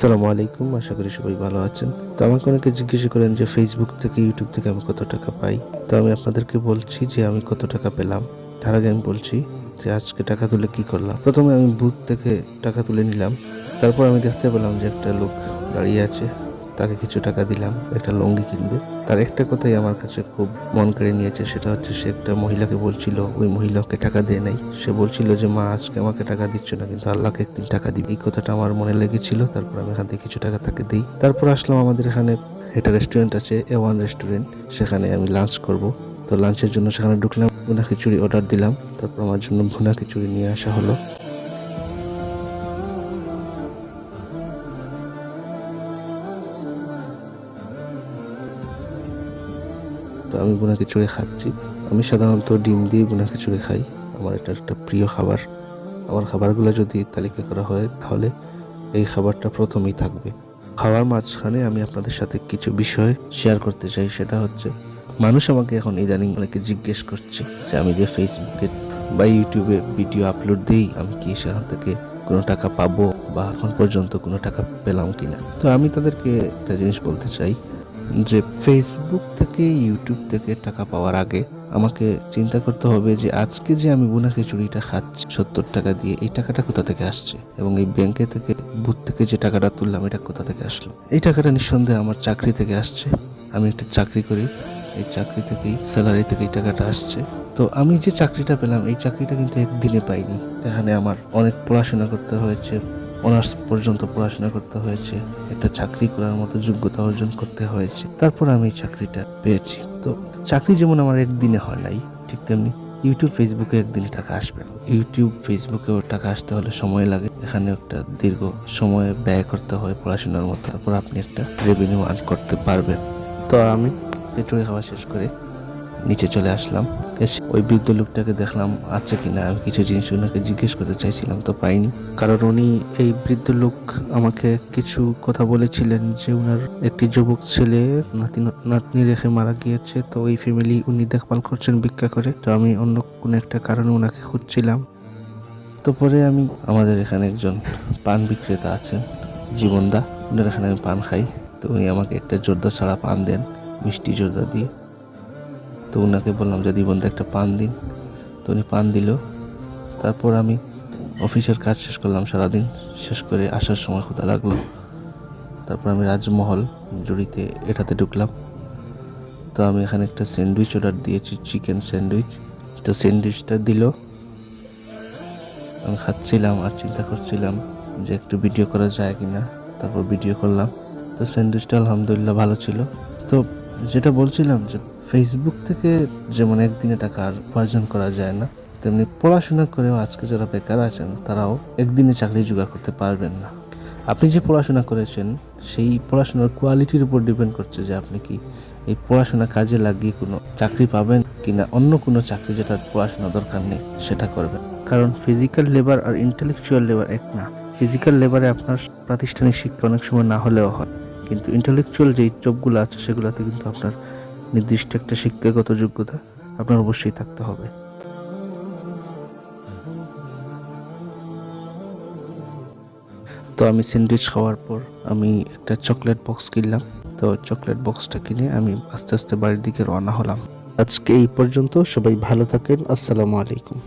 আসসালামু আলাইকুম, আশা করি সবাই ভালো আছেন। তো আমাকে অনেকে জিজ্ঞেস করেন যে ফেসবুক থেকে, ইউটিউব থেকে আমি কত টাকা পাই। তো আমি আপনাদেরকে বলছি যে আমি কত টাকা পেলাম। তার আগে আমি বলছি যে আজকে টাকা তুলে কি করলাম। প্রথমে আমি বুথ থেকে টাকা তুলে নিলাম। তারপর আমি দেখতে পেলাম যে একটা লোক দাঁড়িয়ে আছে, তাকে কিছু টাকা দিলাম, একটা লুঙ্গি কিনবে। তার একটা কথাই আমার কাছে খুব মন কেড়ে নিয়েছে, সেটা হচ্ছে সে একটা মহিলাকে বলছিল, ওই মহিলাকে টাকা দেয় নাই। সে বলছিল যে মা, আজকে আমাকে টাকা দিচ্ছ না, কিন্তু আল্লাহকে একদিন টাকা দিবে। এই কথাটা আমার মনে লেগেছিল। তারপর আমি এখান থেকে কিছু টাকা তাকে দিই। তারপর আসলাম আমাদের এখানে একটা রেস্টুরেন্ট আছে, A1 রেস্টুরেন্ট। সেখানে আমি লাঞ্চ করব। তো লাঞ্চের জন্য সেখানে ঢুকলাম, ভুনা খিচুড়ি অর্ডার দিলাম। তারপর আমার জন্য ভুনা খিচুড়ি নিয়ে আসা হলো। তো আমি ভুনা খিচুড়ি খাচ্ছি। আমি সাধারণত ডিম দিয়ে ভুনা খিচুড়ি খাই। আমার এটা একটা প্রিয় খাবার। আমার খাবারগুলো যদি তালিকা করা হয় তাহলে এই খাবারটা প্রথমেই থাকবে। খাওয়ার মাঝখানে আমি আপনাদের সাথে কিছু বিষয় শেয়ার করতে চাই। সেটা হচ্ছে, মানুষ আমাকে এখন ইদানিং অনেকে জিজ্ঞেস করছে যে আমি যে ফেসবুকে বা ইউটিউবে ভিডিও আপলোড দিই, আমি কি সেখান থেকে কোনো টাকা পাবো বা এখন পর্যন্ত কোনো টাকা পেলাম কিনা। তো আমি তাদেরকে একটা জিনিস বলতে চাই যে ফেসবুক থেকে, ইউটিউব থেকে টাকা পাওয়ার আগে আমাকে চিন্তা করতে হবে যে আজকে যে আমি ভুনা খিচুড়িটা খাচ্ছি 70 টাকা দিয়ে, এই টাকাটা কোথা থেকে আসছে, এবং এই ব্যাংকে থেকে, বুথ থেকে যে টাকাটা তুললাম, এটা কোথা থেকে আসলো। এই টাকাটা নিঃসন্দেহে আমার চাকরি থেকে আসছে। আমি একটা চাকরি করি, এই চাকরি থেকেই, স্যালারি থেকে এই টাকাটা আসছে। তো আমি যে চাকরিটা পেলাম, এই চাকরিটা কিন্তু একদিনে পাইনি। এখানে আমার অনেক পড়াশোনা করতে হয়েছে, অনার্স পর্যন্ত পড়াশোনা করতে হয়েছে, একটা চাকরি করার মতো যোগ্যতা অর্জন করতে হয়েছে, তারপর আমি চাকরিটা পেয়েছি। তো চাকরি যেমন আমার একদিনে হয় নাই, ঠিক তেমনি ইউটিউব ফেসবুকে একদিনে টাকা আসবে না। ইউটিউব ফেসবুকেও টাকা আসতে হলে সময় লাগে। এখানে একটা দীর্ঘ সময় ব্যয় করতে হয় পড়াশোনার মতো, তারপর আপনি একটা রেভিনিউ আর্ন করতে পারবেন। তো আমি খিচুড়ি খাওয়া শেষ করে নিচে চলে আসলাম। এসে ওই বৃদ্ধ লোকটাকে দেখলাম আছে কিনা। আমি কিছু জিনিস ওনাকে জিজ্ঞেস করতে চাইছিলাম, তো পাইনি। কারণ উনি, এই বৃদ্ধ লোক আমাকে কিছু কথা বলেছিলেন যে উনার একটি যুবক ছেলে নাতি নাতনি রেখে মারা গিয়েছে, তো ওই ফ্যামিলি উনি দেখভাল করছেন ভিক্ষা করে। তো আমি অন্য কোনো একটা কারণে ওনাকে খুঁজছিলাম। তো পরে আমি, আমাদের এখানে একজন পান বিক্রেতা আছেন, জীবনদা, ওনার এখানে আমি পান খাই। তো উনি আমাকে একটা জর্দা ছাড়া পান দেন, মিষ্টি জর্দা দিয়ে। তো ওনাকে বললাম যে জীবনদা একটা পান দিন। তো উনি পান দিল। তারপর আমি অফিসের কাজ শেষ করলাম, সারাদিন শেষ করে আসার সময় ক্ষুধা লাগলো। তারপর আমি রাজমহল জুড়িতে এটাতে ঢুকলাম। তো আমি এখানে একটা স্যান্ডউইচ অর্ডার দিয়েছি, চিকেন স্যান্ডউইচ। তো স্যান্ডউইচটা দিল, আমি খাচ্ছিলাম আর চিন্তা করছিলাম যে একটু ভিডিও করা যায় কিনা। তারপর ভিডিও করলাম। তো স্যান্ডউইচটা আলহামদুলিল্লাহ ভালো ছিল। তো যেটা বলছিলাম যে ফেসবুক থেকে যেমন একদিনে টাকা উপার্জন করা যায় না, তেমনি পড়াশোনা করেও আজকে যারা বেকার আছেন তারাও একদিনে চাকরি জোগাড় করতে পারবেন না। আপনি যে পড়াশোনা করেছেন, সেই পড়াশোনার কোয়ালিটির উপর ডিপেন্ড করছে যে আপনি কি এই পড়াশোনা কাজে লাগিয়ে কোনো চাকরি পাবেন কিনা, অন্য কোনো চাকরি যেটা পড়াশোনা দরকার নেই সেটা করবেন। কারণ ফিজিক্যাল লেবার আর ইন্টেলেকচুয়াল লেবার এক না। ফিজিক্যাল লেবারে আপনার প্রাতিষ্ঠানিক শিক্ষা অনেক সময় না হলেও হয়, কিন্তু ইন্টেলেকচুয়াল যেই জবগুলো আছে সেগুলোতে কিন্তু আপনার নির্দিষ্ট একটা শিক্ষাগত যোগ্যতা আপনার অবশ্যই থাকতে হবে। তো আমি স্যান্ডউইচ খাওয়ার পর আমি একটা চকলেট বক্স কিনলাম। তো চকলেট বক্সটা কিনে আমি আস্তে আস্তে বাড়ির দিকে রওনা হলাম। আজকে এই পর্যন্ত। সবাই ভালো থাকেন। আসসালামু আলাইকুম।